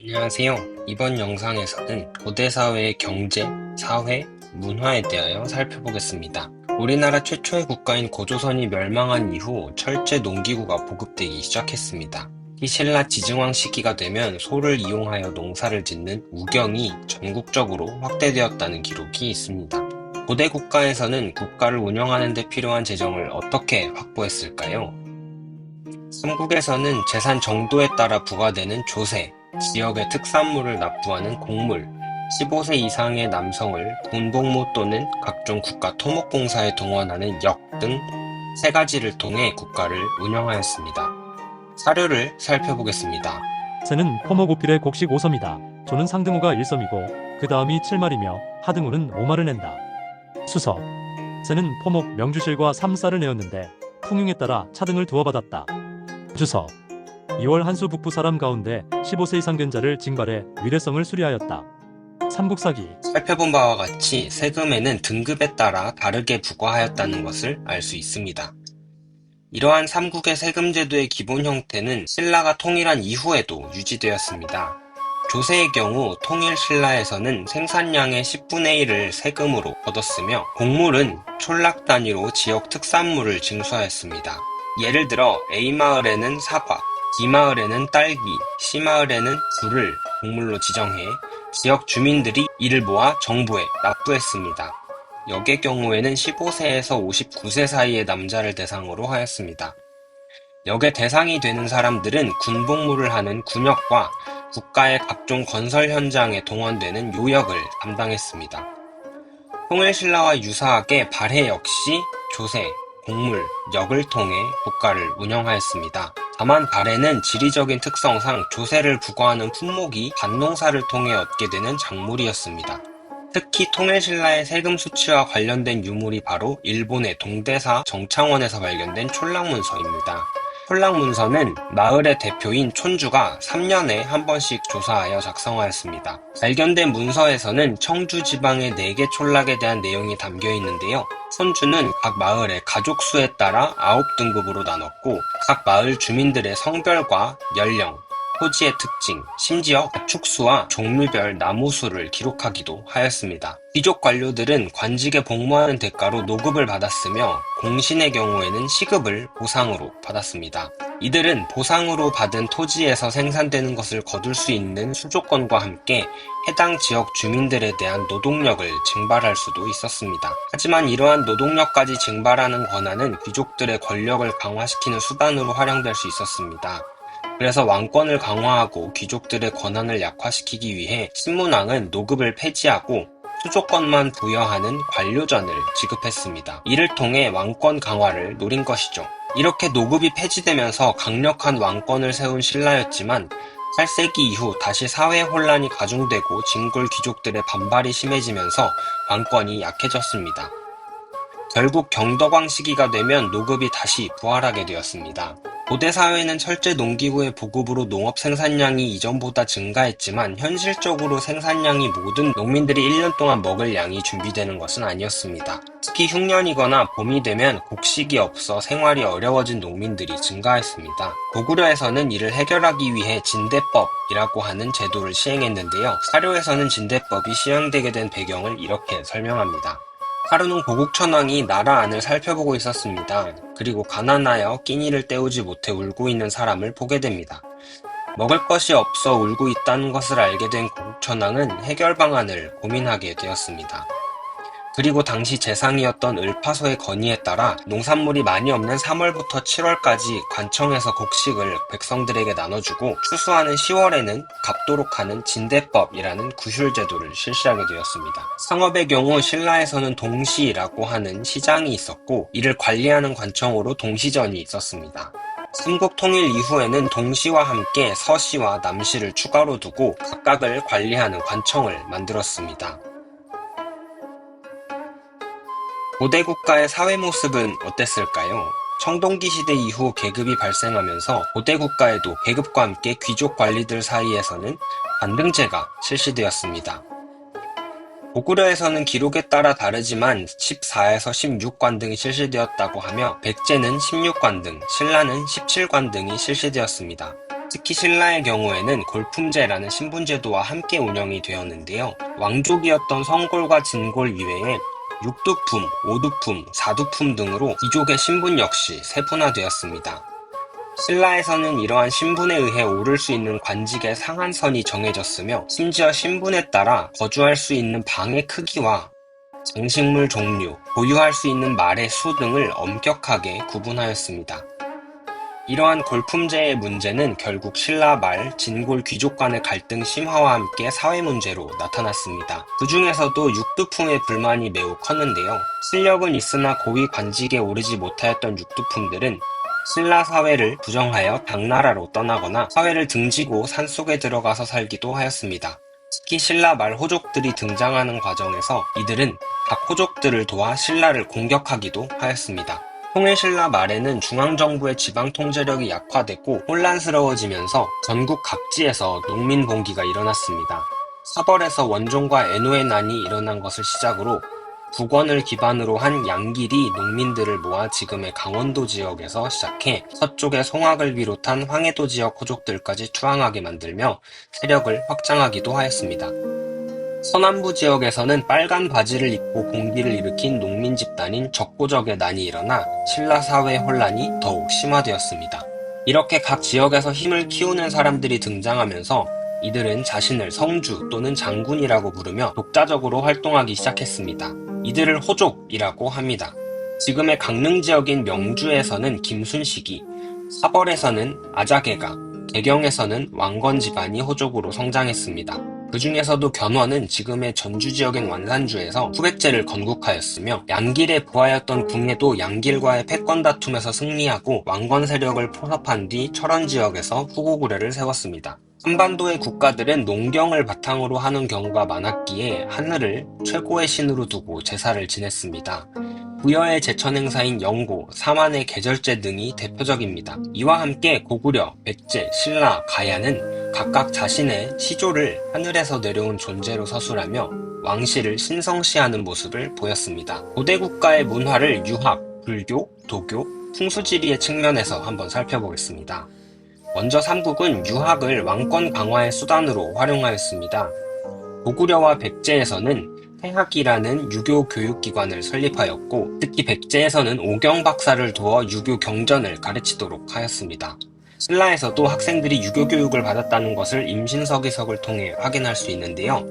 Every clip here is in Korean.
안녕하세요. 이번 영상에서는 고대 사회의 경제, 사회, 문화에 대하여 살펴보겠습니다. 우리나라 최초의 국가인 고조선이 멸망한 이후 철제 농기구가 보급되기 시작했습니다. 이 신라 지증왕 시기가 되면 소를 이용하여 농사를 짓는 우경이 전국적으로 확대되었다는 기록이 있습니다. 고대 국가에서는 국가를 운영하는 데 필요한 재정을 어떻게 확보했을까요? 삼국에서는 재산 정도에 따라 부과되는 조세, 지역의 특산물을 납부하는 곡물, 15세 이상의 남성을 군복무 또는 각종 국가 토목공사에 동원하는 역 등 세 가지를 통해 국가를 운영하였습니다. 사료를 살펴보겠습니다. 세는 포목오필의 곡식 5섬이다. 조는 상등호가 1섬이고 그 다음이 7말이며 하등호는 5말을 낸다. 수서. 세는 포목 명주실과 삼쌀을 내었는데 풍흉에 따라 차등을 두어받았다. 주서. 2월 한수 북부 사람 가운데 15세 이상 된 자를 징발해 위례성을 수리하였다. 삼국사기. 살펴본 바와 같이 세금에는 등급에 따라 다르게 부과하였다는 것을 알 수 있습니다. 이러한 삼국의 세금 제도의 기본 형태는 신라가 통일한 이후에도 유지되었습니다. 조세의 경우 통일 신라에서는 생산량의 10분의 1을 세금으로 얻었으며 곡물은 촌락 단위로 지역 특산물을 징수하였습니다. 예를 들어 A마을에는 사과, B마을에는 딸기, C마을에는 굴을 곡물로 지정해 지역 주민들이 이를 모아 정부에 납부했습니다. 역의 경우에는 15세에서 59세 사이의 남자를 대상으로 하였습니다. 역의 대상이 되는 사람들은 군복무를 하는 군역과 국가의 각종 건설 현장에 동원되는 요역을 담당했습니다. 통일신라와 유사하게 발해 역시 조세, 곡물, 역을 통해 국가를 운영하였습니다. 다만 발해는 지리적인 특성상 조세를 부과하는 품목이 밭농사를 통해 얻게 되는 작물이었습니다. 특히 통일신라의 세금 수치와 관련된 유물이 바로 일본의 동대사 정창원에서 발견된 촌락문서입니다. 촌락문서는 마을의 대표인 촌주가 3년에 한 번씩 조사하여 작성하였습니다. 발견된 문서에서는 청주 지방의 4개 촌락에 대한 내용이 담겨 있는데요. 촌주는 각 마을의 가족 수에 따라 9등급으로 나눴고 각 마을 주민들의 성별과 연령, 토지의 특징, 심지어 가축수와 종류별 나무수를 기록하기도 하였습니다. 귀족 관료들은 관직에 복무하는 대가로 노급을 받았으며 공신의 경우에는 시급을 보상으로 받았습니다. 이들은 보상으로 받은 토지에서 생산되는 것을 거둘 수 있는 수조권과 함께 해당 지역 주민들에 대한 노동력을 징발할 수도 있었습니다. 하지만 이러한 노동력까지 징발하는 권한은 귀족들의 권력을 강화시키는 수단으로 활용될 수 있었습니다. 그래서 왕권을 강화하고 귀족들의 권한을 약화시키기 위해 신문왕은 노급을 폐지하고 수조권만 부여하는 관료전을 지급했습니다. 이를 통해 왕권 강화를 노린 것이죠. 이렇게 노급이 폐지되면서 강력한 왕권을 세운 신라였지만 8세기 이후 다시 사회 혼란이 가중되고 진골 귀족들의 반발이 심해지면서 왕권이 약해졌습니다. 결국 경덕왕 시기가 되면 노급이 다시 부활하게 되었습니다. 고대 사회는 철제 농기구의 보급으로 농업 생산량이 이전보다 증가했지만 현실적으로 생산량이 모든 농민들이 1년 동안 먹을 양이 준비되는 것은 아니었습니다. 특히 흉년이거나 봄이 되면 곡식이 없어 생활이 어려워진 농민들이 증가했습니다. 고구려에서는 이를 해결하기 위해 진대법이라고 하는 제도를 시행했는데요. 사료에서는 진대법이 시행되게 된 배경을 이렇게 설명합니다. 하루는 고국천왕이 나라 안을 살펴보고 있었습니다. 그리고 가난하여 끼니를 때우지 못해 울고 있는 사람을 보게 됩니다. 먹을 것이 없어 울고 있다는 것을 알게 된 고국천왕은 해결 방안을 고민하게 되었습니다. 그리고 당시 재상이었던 을파소의 건의에 따라 농산물이 많이 없는 3월부터 7월까지 관청에서 곡식을 백성들에게 나눠주고 추수하는 10월에는 갚도록 하는 진대법이라는 구휼제도를 실시하게 되었습니다. 상업의 경우 신라에서는 동시라고 하는 시장이 있었고 이를 관리하는 관청으로 동시전이 있었습니다. 삼국 통일 이후에는 동시와 함께 서시와 남시를 추가로 두고 각각을 관리하는 관청을 만들었습니다. 고대 국가의 사회 모습은 어땠을까요? 청동기 시대 이후 계급이 발생하면서 고대 국가에도 계급과 함께 귀족 관리들 사이에서는 관등제가 실시되었습니다. 고구려에서는 기록에 따라 다르지만 14에서 16관등이 실시되었다고 하며 백제는 16관등, 신라는 17관등이 실시되었습니다. 특히 신라의 경우에는 골품제라는 신분제도와 함께 운영이 되었는데요. 왕족이었던 성골과 진골 이외에 육두품, 오두품, 사두품 등으로 귀족의 신분 역시 세분화되었습니다. 신라에서는 이러한 신분에 의해 오를 수 있는 관직의 상한선이 정해졌으며 심지어 신분에 따라 거주할 수 있는 방의 크기와 장식물 종류, 보유할 수 있는 말의 수 등을 엄격하게 구분하였습니다. 이러한 골품제의 문제는 결국 신라 말 진골 귀족 간의 갈등 심화와 함께 사회 문제로 나타났습니다. 그 중에서도 육두품의 불만이 매우 컸는데요. 실력은 있으나 고위 관직에 오르지 못하였던 육두품들은 신라 사회를 부정하여 당나라로 떠나거나 사회를 등지고 산속에 들어가서 살기도 하였습니다. 특히 신라 말 호족들이 등장하는 과정에서 이들은 각 호족들을 도와 신라를 공격하기도 하였습니다. 통일신라 말에는 중앙정부의 지방 통제력이 약화됐고 혼란스러워지면서 전국 각지에서 농민 봉기가 일어났습니다. 사벌에서 원종과 애노의 난이 일어난 것을 시작으로 북원을 기반으로 한 양길이 농민들을 모아 지금의 강원도 지역에서 시작해 서쪽의 송악을 비롯한 황해도 지역 호족들까지 투항하게 만들며 세력을 확장하기도 하였습니다. 서남부 지역에서는 빨간 바지를 입고 공기를 일으킨 농민 집단인 적고적의 난이 일어나 신라 사회 혼란이 더욱 심화되었습니다. 이렇게 각 지역에서 힘을 키우는 사람들이 등장하면서 이들은 자신을 성주 또는 장군이라고 부르며 독자적으로 활동하기 시작했습니다. 이들을 호족이라고 합니다. 지금의 강릉 지역인 명주에서는 김순식이, 사벌에서는 아자개가, 개경에서는 왕건 집안이 호족으로 성장했습니다. 그 중에서도 견원은 지금의 전주 지역인 완산주에서 후백제를 건국하였으며 양길에 부하였던 궁예도 양길과의 패권 다툼에서 승리하고 왕건 세력을 포섭한 뒤 철원 지역에서 후고구려를 세웠습니다. 한반도의 국가들은 농경을 바탕으로 하는 경우가 많았기에 하늘을 최고의 신으로 두고 제사를 지냈습니다. 부여의 제천행사인 영고, 사만의 계절제 등이 대표적입니다. 이와 함께 고구려, 백제, 신라, 가야는 각각 자신의 시조를 하늘에서 내려온 존재로 서술하며 왕실을 신성시하는 모습을 보였습니다. 고대 국가의 문화를 유학, 불교, 도교, 풍수지리의 측면에서 한번 살펴보겠습니다. 먼저 삼국은 유학을 왕권 강화의 수단으로 활용하였습니다. 고구려와 백제에서는 태학이라는 유교 교육기관을 설립하였고 특히 백제에서는 오경 박사를 두어 유교 경전을 가르치도록 하였습니다. 신라에서도 학생들이 유교 교육을 받았다는 것을 임신서기석을 통해 확인할 수 있는데요.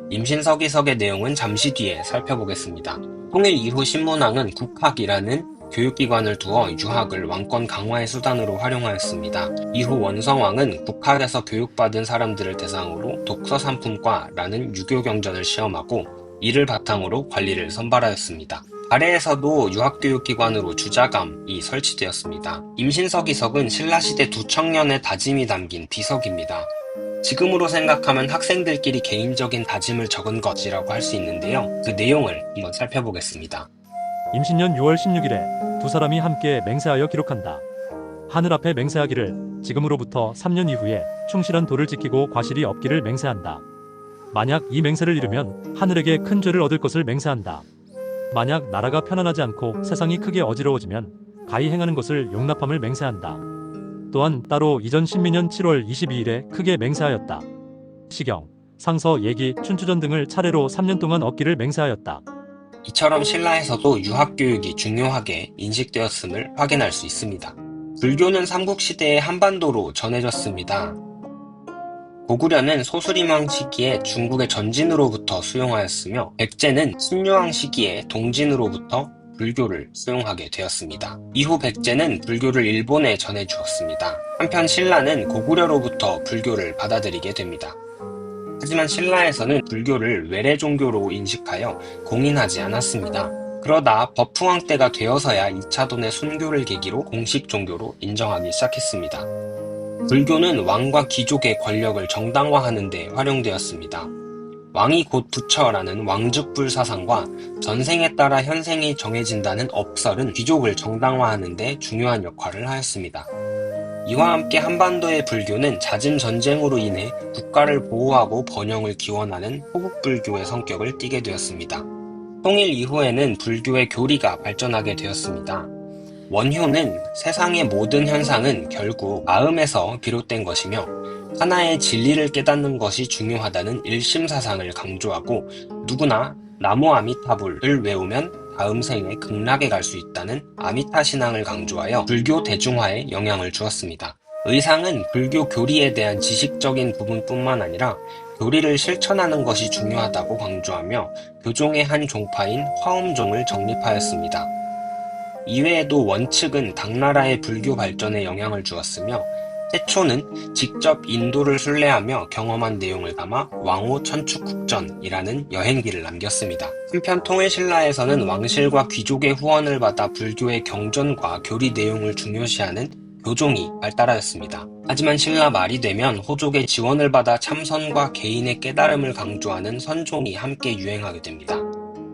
임신서기석의 내용은 잠시 뒤에 살펴보겠습니다. 통일 이후 신문왕은 국학이라는 교육기관을 두어 유학을 왕권 강화의 수단으로 활용하였습니다. 이후 원성왕은 국학에서 교육받은 사람들을 대상으로 독서산품과라는 유교 경전을 시험하고 이를 바탕으로 관리를 선발하였습니다. 발해에서도 유학교육기관으로 주자감이 설치되었습니다. 임신서기석은 신라시대 두 청년의 다짐이 담긴 비석입니다. 지금으로 생각하면 학생들끼리 개인적인 다짐을 적은 것이라고 할 수 있는데요. 그 내용을 한번 살펴보겠습니다. 임신년 6월 16일에 두 사람이 함께 맹세하여 기록한다. 하늘 앞에 맹세하기를 지금으로부터 3년 이후에 충실한 도를 지키고 과실이 없기를 맹세한다. 만약 이 맹세를 이루면 하늘에게 큰 죄를 얻을 것을 맹세한다. 만약 나라가 편안하지 않고 세상이 크게 어지러워지면 가히 행하는 것을 용납함을 맹세한다. 또한 따로 이전 신민년 7월 22일에 크게 맹세하였다. 시경, 상서, 예기, 춘추전 등을 차례로 3년 동안 얻기를 맹세하였다. 이처럼 신라에서도 유학교육이 중요하게 인식되었음을 확인할 수 있습니다. 불교는 삼국시대의 한반도로 전해졌습니다. 고구려는 소수림왕 시기에 중국의 전진으로부터 수용하였으며 백제는 신유왕 시기에 동진으로부터 불교를 수용하게 되었습니다. 이후 백제는 불교를 일본에 전해주었습니다. 한편 신라는 고구려로부터 불교를 받아들이게 됩니다. 하지만 신라에서는 불교를 외래 종교로 인식하여 공인하지 않았습니다. 그러다 법흥왕 때가 되어서야 2차돈의 순교를 계기로 공식 종교로 인정하기 시작했습니다. 불교는 왕과 귀족의 권력을 정당화하는 데 활용되었습니다. 왕이 곧 부처라는 왕즉불 사상과 전생에 따라 현생이 정해진다는 업설은 귀족을 정당화하는 데 중요한 역할을 하였습니다. 이와 함께 한반도의 불교는 잦은 전쟁으로 인해 국가를 보호하고 번영을 기원하는 호국불교의 성격을 띠게 되었습니다. 통일 이후에는 불교의 교리가 발전하게 되었습니다. 원효는 세상의 모든 현상은 결국 마음에서 비롯된 것이며 하나의 진리를 깨닫는 것이 중요하다는 일심사상을 강조하고 누구나 나무 아미타불을 외우면 다음 생에 극락에 갈 수 있다는 아미타 신앙을 강조하여 불교 대중화에 영향을 주었습니다. 의상은 불교 교리에 대한 지식적인 부분뿐만 아니라 교리를 실천하는 것이 중요하다고 강조하며 교종의 한 종파인 화엄종을 정립하였습니다. 이외에도 원측은 당나라의 불교 발전에 영향을 주었으며 태초는 직접 인도를 순례하며 경험한 내용을 담아 왕호 천축국전이라는 여행기를 남겼습니다. 한편 통일신라에서는 왕실과 귀족의 후원을 받아 불교의 경전과 교리 내용을 중요시하는 교종이 발달하였습니다. 하지만 신라 말이 되면 호족의 지원을 받아 참선과 개인의 깨달음을 강조하는 선종이 함께 유행하게 됩니다.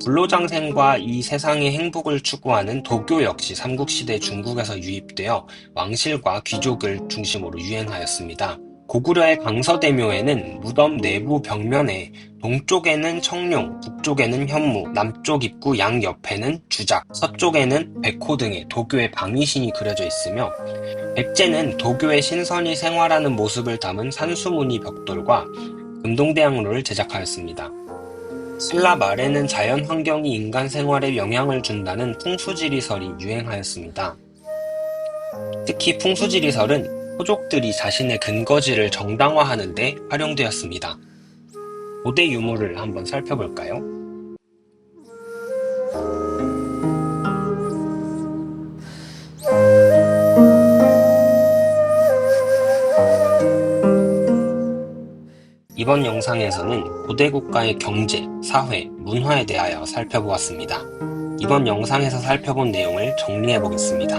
불로장생과 이 세상의 행복을 추구하는 도교 역시 삼국시대 중국에서 유입되어 왕실과 귀족을 중심으로 유행하였습니다. 고구려의 강서대묘에는 무덤 내부 벽면에 동쪽에는 청룡, 북쪽에는 현무, 남쪽 입구 양옆에는 주작, 서쪽에는 백호 등의 도교의 방위신이 그려져 있으며 백제는 도교의 신선이 생활하는 모습을 담은 산수무늬 벽돌과 금동대왕로를 제작하였습니다. 신라 말에는 자연 환경이 인간 생활에 영향을 준다는 풍수지리설이 유행하였습니다. 특히 풍수지리설은 호족들이 자신의 근거지를 정당화하는 데 활용되었습니다. 고대 유물을 한번 살펴볼까요? 이번 영상에서는 고대 국가의 경제, 사회, 문화에 대하여 살펴보았습니다. 이번 영상에서 살펴본 내용을 정리해 보겠습니다.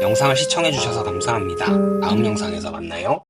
영상을 시청해 주셔서 감사합니다. 다음 영상에서 만나요.